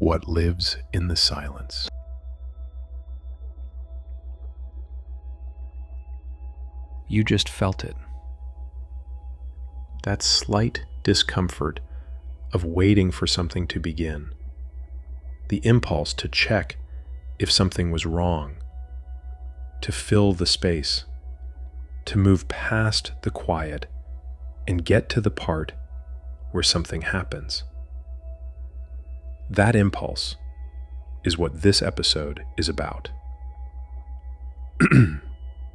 what lives in the silence. You just felt it. That slight discomfort of waiting for something to begin. The impulse to check if something was wrong, to fill the space, to move past the quiet and get to the part where something happens. That impulse is what this episode is about.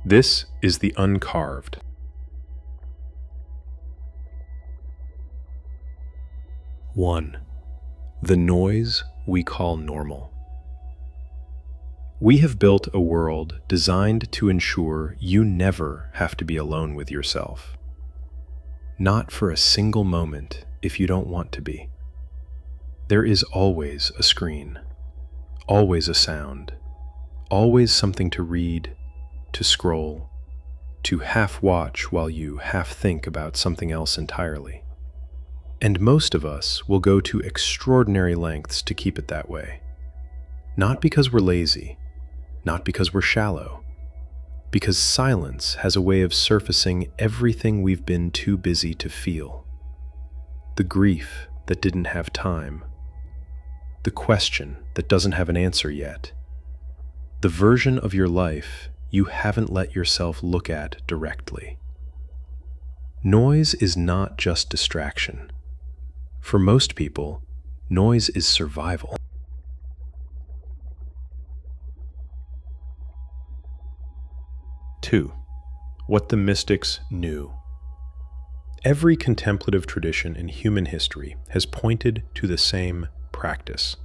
This is the uncarved. One, the noise we call normal. We have built a world designed to ensure you never have to be alone with yourself. Not for a single moment if you don't want to be. There is always a screen, always a sound, always something to read, to scroll, to half watch while you half think about something else entirely. And most of us will go to extraordinary lengths to keep it that way. Not because we're lazy, not because we're shallow, because silence has a way of surfacing everything we've been too busy to feel. The grief that didn't have time, the question that doesn't have an answer yet, the version of your life you haven't let yourself look at directly. Noise is not just distraction. For most people, noise is survival. 2. What the mystics knew. Every contemplative tradition in human history has pointed to the same practice: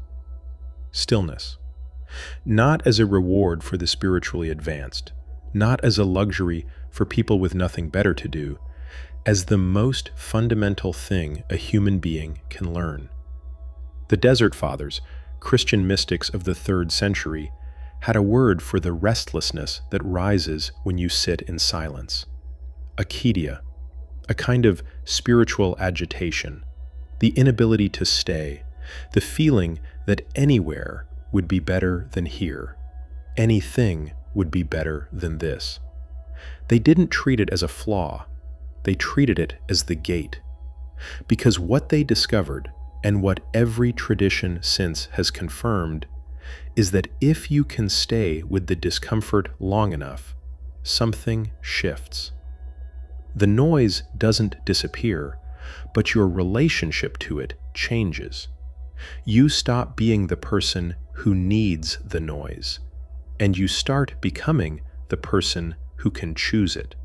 stillness. Not as a reward for the spiritually advanced, not as a luxury for people with nothing better to do, as the most fundamental thing a human being can learn. The Desert Fathers, Christian mystics of the 3rd century, had a word for the restlessness that rises when you sit in silence. Akidia, a kind of spiritual agitation, the inability to stay, the feeling that anywhere would be better than here, anything would be better than this. They didn't treat it as a flaw, they treated it as the gate. Because what they discovered, and what every tradition since has confirmed, is that if you can stay with the discomfort long enough, something shifts. The noise doesn't disappear, but your relationship to it changes. You stop being the person who needs the noise, and you start becoming the person who can choose it.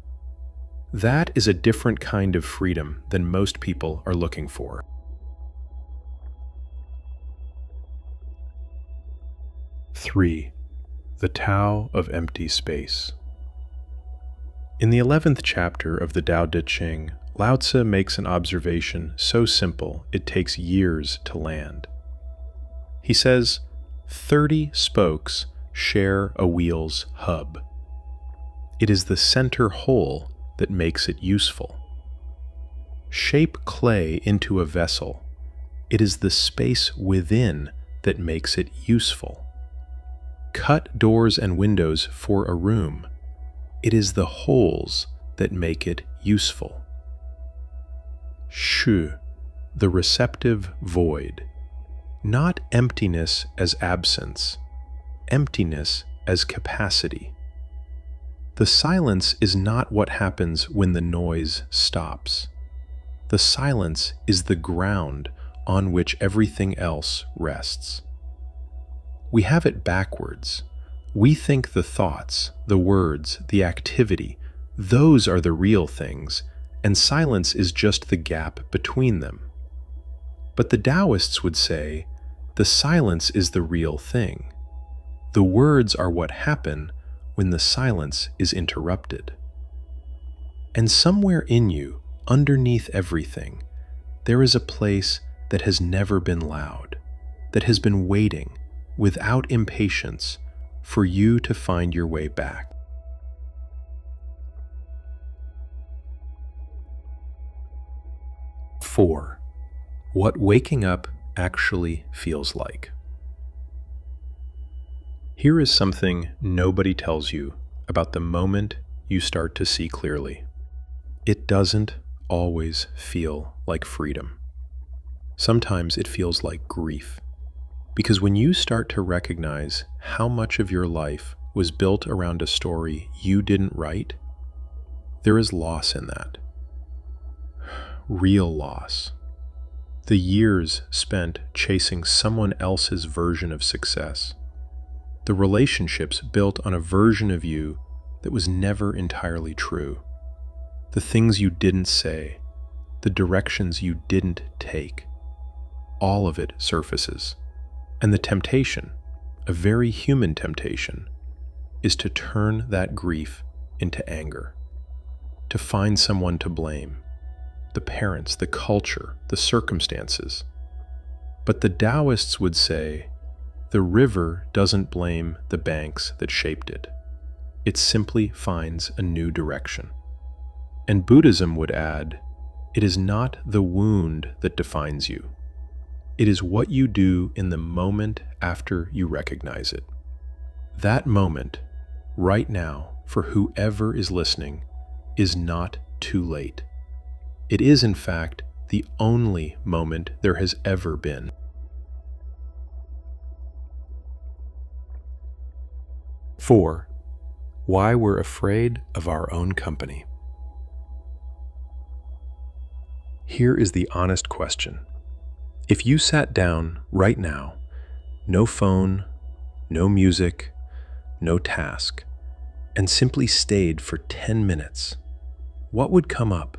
That is a different kind of freedom than most people are looking for. 3. The Tao of empty space. In the 11th chapter of the Tao Te Ching, Lao Tzu makes an observation so simple it takes years to land. He says, 30 spokes share a wheel's hub. It is the center hole that makes it useful. Shape clay into a vessel. It is the space within that makes it useful. Cut doors and windows for a room. It is the holes that make it useful. Shu, the receptive void. Not emptiness as absence, emptiness as capacity. The silence is not what happens when the noise stops. The silence is the ground on which everything else rests. We have it backwards. We think the thoughts, the words, the activity, those are the real things, and silence is just the gap between them. But the Taoists would say, the silence is the real thing. The words are what happen when the silence is interrupted. And somewhere in you, underneath everything, there is a place that has never been loud, that has been waiting, without impatience, for you to find your way back. 4. What waking up actually feels like. Here is something nobody tells you about the moment you start to see clearly. It doesn't always feel like freedom. Sometimes it feels like grief. Because when you start to recognize how much of your life was built around a story you didn't write, there is loss in that. Real loss. The years spent chasing someone else's version of success. The relationships built on a version of you that was never entirely true. The things you didn't say, the directions you didn't take, all of it surfaces. And the temptation, a very human temptation, is to turn that grief into anger, to find someone to blame, the parents, the culture, the circumstances. But the Taoists would say, the river doesn't blame the banks that shaped it. It simply finds a new direction. And Buddhism would add, it is not the wound that defines you. It is what you do in the moment after you recognize it. That moment, right now, for whoever is listening, is not too late. It is, in fact, the only moment there has ever been. 4. Why we're afraid of our own company. Here is the honest question. If you sat down right now, no phone, no music, no task, and simply stayed for 10 minutes, what would come up?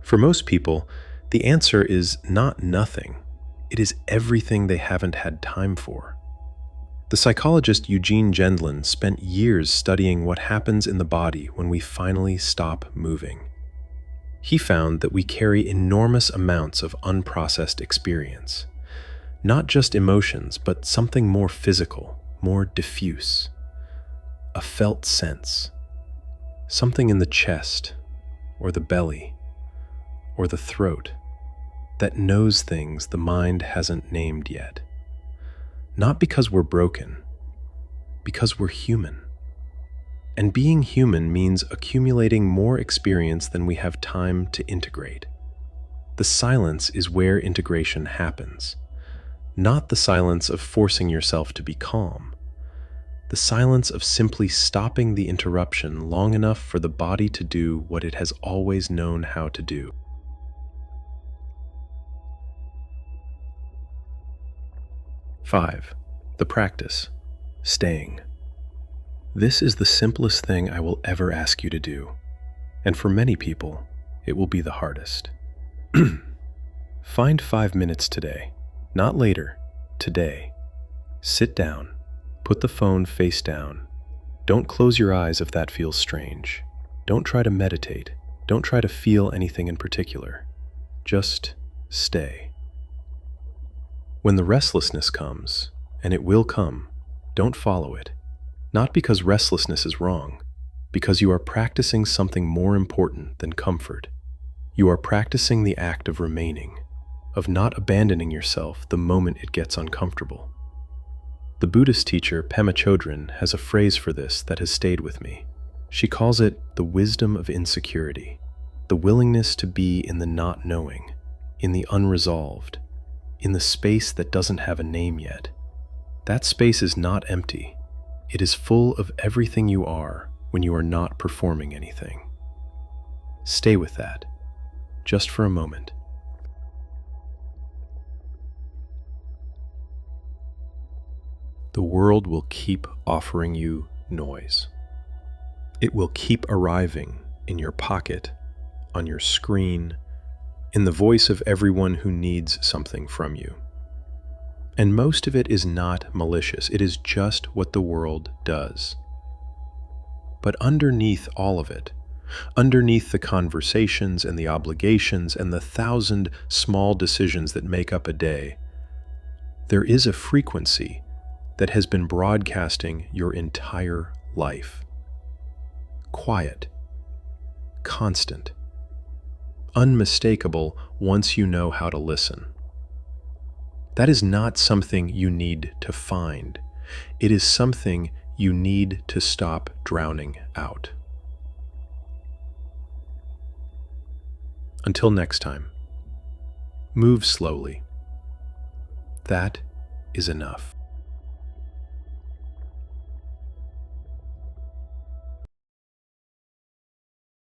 For most people, the answer is not nothing. It is everything they haven't had time for. The psychologist Eugene Gendlin spent years studying what happens in the body when we finally stop moving. He found that we carry enormous amounts of unprocessed experience. Not just emotions, but something more physical, more diffuse. A felt sense. Something in the chest, or the belly, or the throat, that knows things the mind hasn't named yet. Not because we're broken, because we're human. And being human means accumulating more experience than we have time to integrate. The silence is where integration happens, not the silence of forcing yourself to be calm. The silence of simply stopping the interruption long enough for the body to do what it has always known how to do. 5. The practice, staying. This is the simplest thing I will ever ask you to do, and for many people, it will be the hardest. Find 5 minutes today, not later, today. Sit down, put the phone face down. Don't close your eyes if that feels strange. Don't try to meditate. Don't try to feel anything in particular. Just stay. When the restlessness comes, and it will come, don't follow it. Not because restlessness is wrong, because you are practicing something more important than comfort. You are practicing the act of remaining, of not abandoning yourself the moment it gets uncomfortable. The Buddhist teacher Pema Chodron has a phrase for this that has stayed with me. She calls it the wisdom of insecurity, the willingness to be in the not knowing, in the unresolved, in the space that doesn't have a name yet. That space is not empty. It is full of everything you are when you are not performing anything. Stay with that, just for a moment. The world will keep offering you noise. It will keep arriving in your pocket, on your screen, in the voice of everyone who needs something from you. And most of it is not malicious. It is just what the world does. But underneath all of it, underneath the conversations and the obligations and the 1,000 small decisions that make up a day, there is a frequency that has been broadcasting your entire life. Quiet, constant, unmistakable once you know how to listen. That is not something you need to find. It is something you need to stop drowning out. Until next time, move slowly. That is enough.